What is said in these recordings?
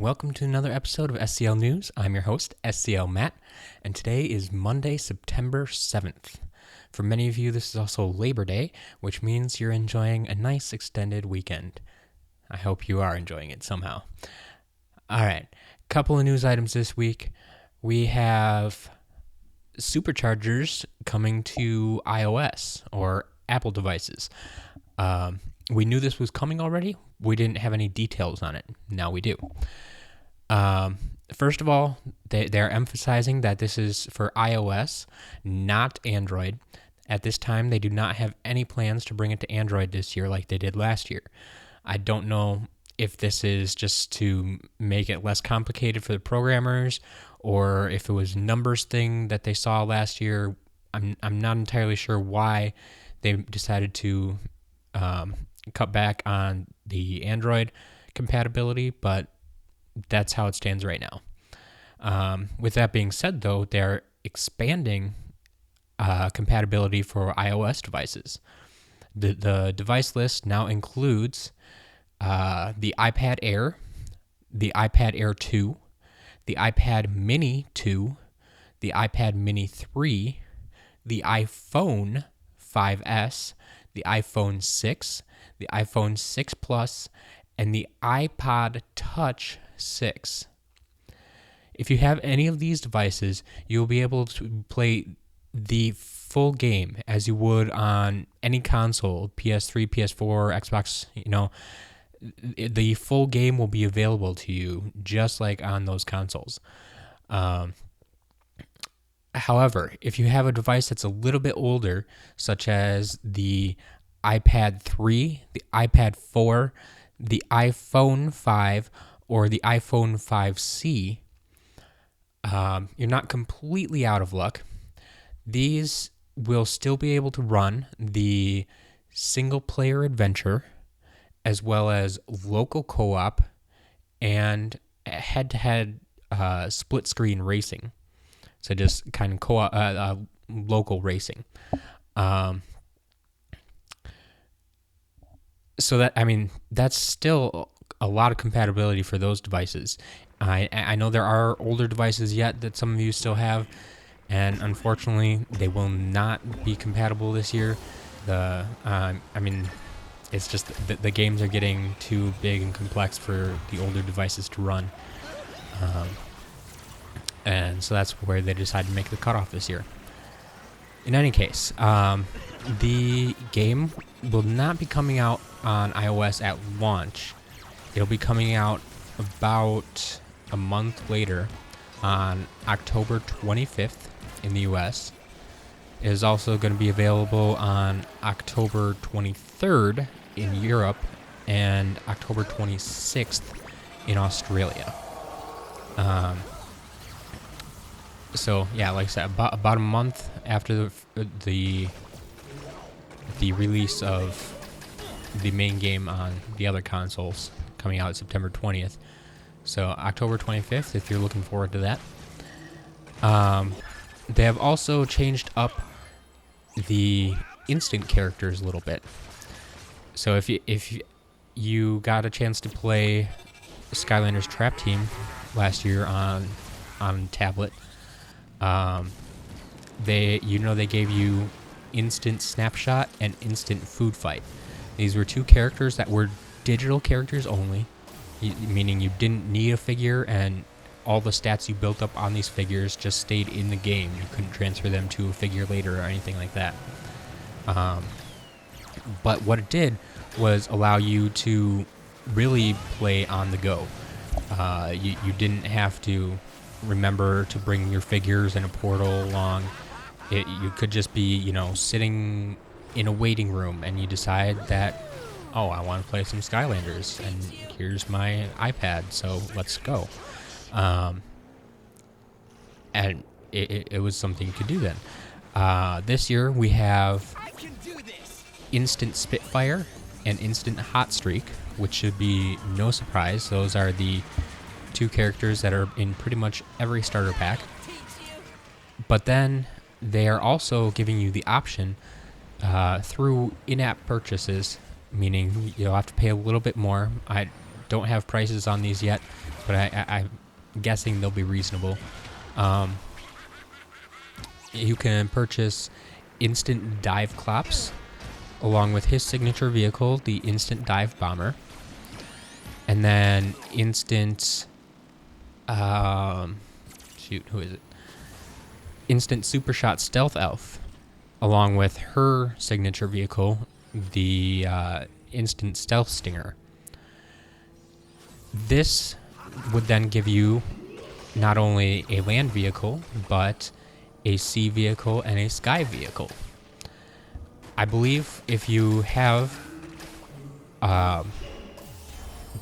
Welcome to another episode of SCL News. I'm your host, SCL Matt, and today is Monday, September 7th. For many of you, this is also Labor Day, which means you're enjoying a nice extended weekend. I hope you are enjoying it somehow. All right, couple of news items this week. We have SuperChargers coming to iOS or Apple devices. We knew this was coming already. We didn't have any details on it. Now we do. First of all, they're emphasizing that this is for iOS, not Android. At this time, they do not have any plans to bring it to Android this year like they did last year. I don't know if this is just to make it less complicated for the programmers or if it was a numbers thing that they saw last year. I'm not entirely sure why they decided to cut back on the Android compatibility, but that's how it stands right now. With that being said, though, they're expanding compatibility for iOS devices. The device list now includes the iPad Air, the iPad Air 2, the iPad Mini 2, the iPad Mini 3, the iPhone 5S, the iPhone 6, the iPhone 6 Plus, and the iPod Touch 6. If you have any of these devices, you'll be able to play the full game as you would on any console, PS3, PS4, Xbox, the full game will be available to you just like on those consoles. However, if you have a device that's a little bit older, such as the iPad 3, the iPad 4, the iPhone 5, or the iPhone 5C, you're not completely out of luck. These will still be able to run the single-player adventure, as well as local co-op and head-to-head split-screen racing. So just kind of co-op, local racing. So that's still a lot of compatibility for those devices. I know there are older devices yet that some of you still have, and unfortunately, they will not be compatible this year. It's just the games are getting too big and complex for the older devices to run. And so that's where they decided to make the cutoff this year. In any case, the game will not be coming out on iOS at launch. It'll be coming out about a month later on October 25th in the US. It is also going to be available on October 23rd in Europe and October 26th in Australia. So yeah, like I said, about a month after the release of the main game on the other consoles, coming out September 20th. So October 25th, if you're looking forward to that. They have also changed up the instant characters a little bit. So if you got a chance to play Skylanders Trap Team last year on tablet, they gave you instant snapshot and instant food fight. These were two characters that were digital characters only, meaning you didn't need a figure, and all the stats you built up on these figures just stayed in the game. You couldn't transfer them to a figure later or anything like that. But what it did was allow you to really play on the go. You didn't have to remember to bring your figures in a portal along. You could just be, sitting in a waiting room, and you decide that, oh, I want to play some Skylanders, and here's my iPad, so let's go. And it was something you could do then. This year we have Instant Spitfire and Instant Hot Streak, which should be no surprise. Those are the two characters that are in pretty much every starter pack. But then they are also giving you the option through in-app purchases, meaning you'll have to pay a little bit more. don't have prices on these yet, but I'm guessing they'll be reasonable. You can purchase Instant Dive Clops, along with his signature vehicle, the Instant Dive Bomber. And then Instant... who is it? Instant Super Shot Stealth Elf, along with her signature vehicle, the Instant Stealth Stinger. This would then give you not only a land vehicle, but a sea vehicle and a sky vehicle. I believe if you have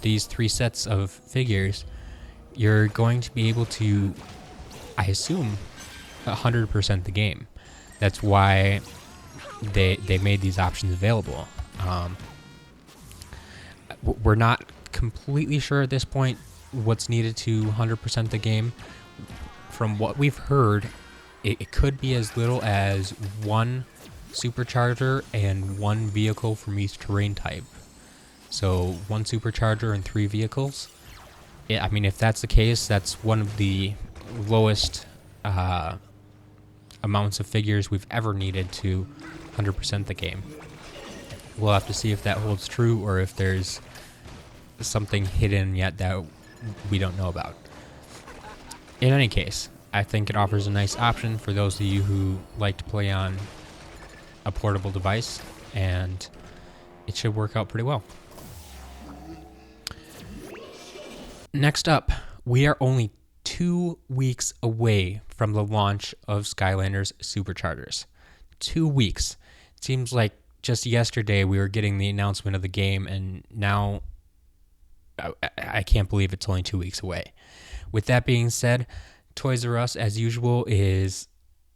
these 3 sets of figures, you're going to be able to, I assume, 100% the game. That's why they made these options available. We're not completely sure at this point what's needed to 100% the game. From what we've heard, it could be as little as 1 supercharger and 1 vehicle from each terrain type. So 1 supercharger and 3 vehicles. I mean, if that's the case, that's one of the lowest amounts of figures we've ever needed to 100% the game. We'll have to see if that holds true or if there's something hidden yet that we don't know about. In any case, I think it offers a nice option for those of you who like to play on a portable device, and it should work out pretty well. Next up, we are only 2 weeks away from the launch of Skylanders SuperChargers. 2 weeks. It seems like just yesterday we were getting the announcement of the game, and now I can't believe it's only 2 weeks away. With that being said, Toys R Us, as usual, is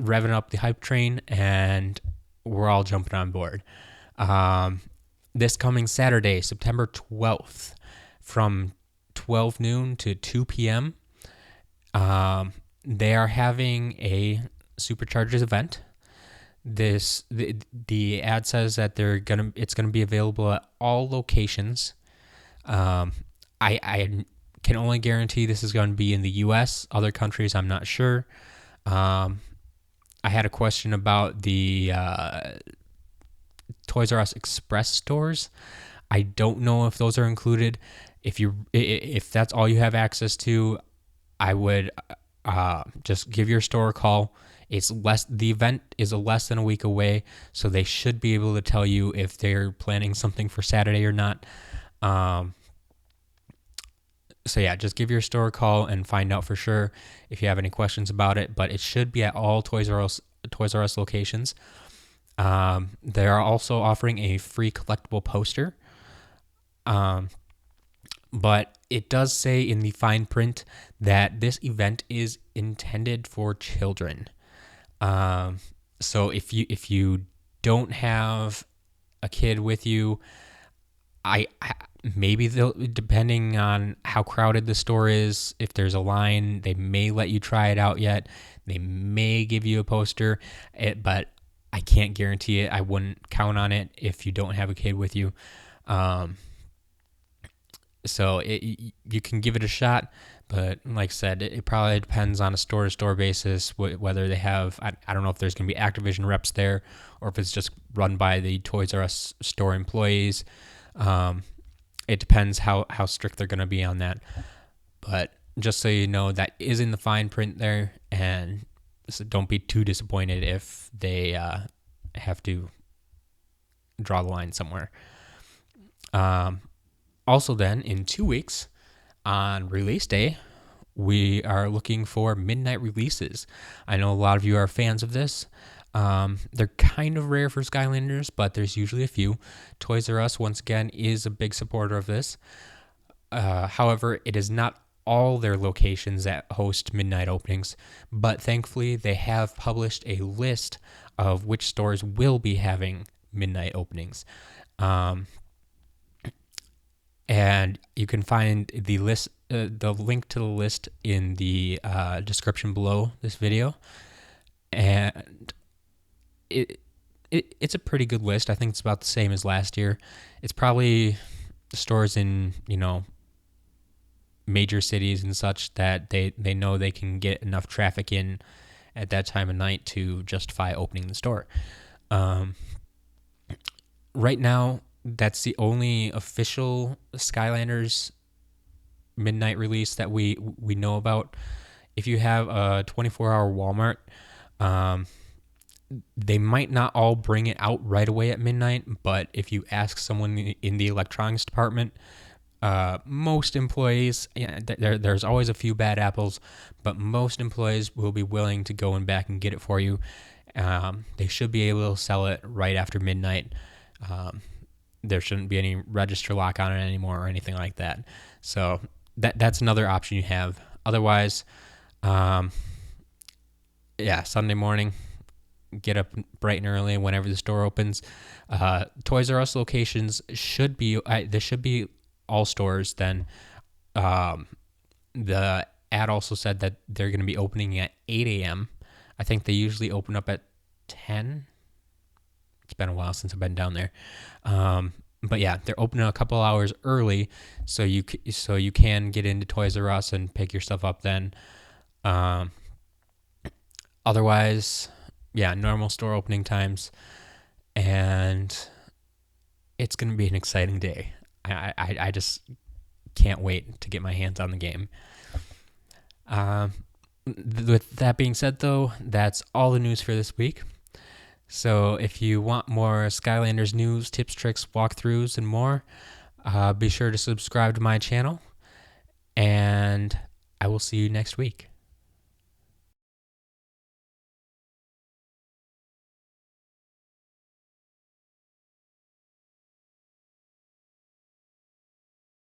revving up the hype train, and we're all jumping on board. This coming Saturday, September 12th, from 12 noon to 2 p.m., they are having a SuperChargers event. The ad says that it's gonna be available at all locations. I can only guarantee this is going to be in the U.S. Other countries, I'm not sure. I had a question about the Toys R Us Express stores. I don't know if those are included. If that's all you have access to, I would just give your store a call. The event is less than a week away, so they should be able to tell you if they're planning something for Saturday or not. So yeah, just give your store a call and find out for sure if you have any questions about it. But it should be at all Toys R Us locations. They are also offering a free collectible poster. But it does say in the fine print that this event is intended for children. So if you don't have a kid with you, I maybe they'll, depending on how crowded the store is, if there's a line, they may let you try it out yet. They may give you a poster, but I can't guarantee it. I wouldn't count on it if you don't have a kid with you. So you can give it a shot, but like I said, it probably depends on a store-to-store basis, whether they have, I don't know if there's going to be Activision reps there or if it's just run by the Toys R Us store employees. It depends how strict they're going to be on that. But just so you know, that is in the fine print there, and so don't be too disappointed if they have to draw the line somewhere. Also then, in 2 weeks, on release day, we are looking for midnight releases. I know a lot of you are fans of this. They're kind of rare for Skylanders, but there's usually a few. Toys R Us, once again, is a big supporter of this. However, it is not all their locations that host midnight openings, but thankfully they have published a list of which stores will be having midnight openings. And you can find the list, the link to the list in the description below this video. And it's a pretty good list. I think it's about the same as last year. It's probably stores in, major cities and such that they know they can get enough traffic in at that time of night to justify opening the store. Right now, that's the only official Skylanders midnight release that we know about. If you have a 24-hour Walmart, they might not all bring it out right away at midnight, but if you ask someone in the electronics department, most employees, there's always a few bad apples, but most employees will be willing to go in back and get it for you. They should be able to sell it right after midnight. There shouldn't be any register lock on it anymore or anything like that. So that's another option you have. Otherwise, Sunday morning, get up bright and early whenever the store opens. Toys R Us locations should be there should be all stores. Then the ad also said that they're going to be opening at 8 a.m. I think they usually open up at 10. It's been a while since I've been down there. But yeah, they're opening a couple hours early, so you can get into Toys R Us and pick your stuff up then. Otherwise, yeah, normal store opening times, and it's going to be an exciting day. I just can't wait to get my hands on the game. With that being said, though, that's all the news for this week. So if you want more Skylanders news, tips, tricks, walkthroughs, and more, be sure to subscribe to my channel, and I will see you next week.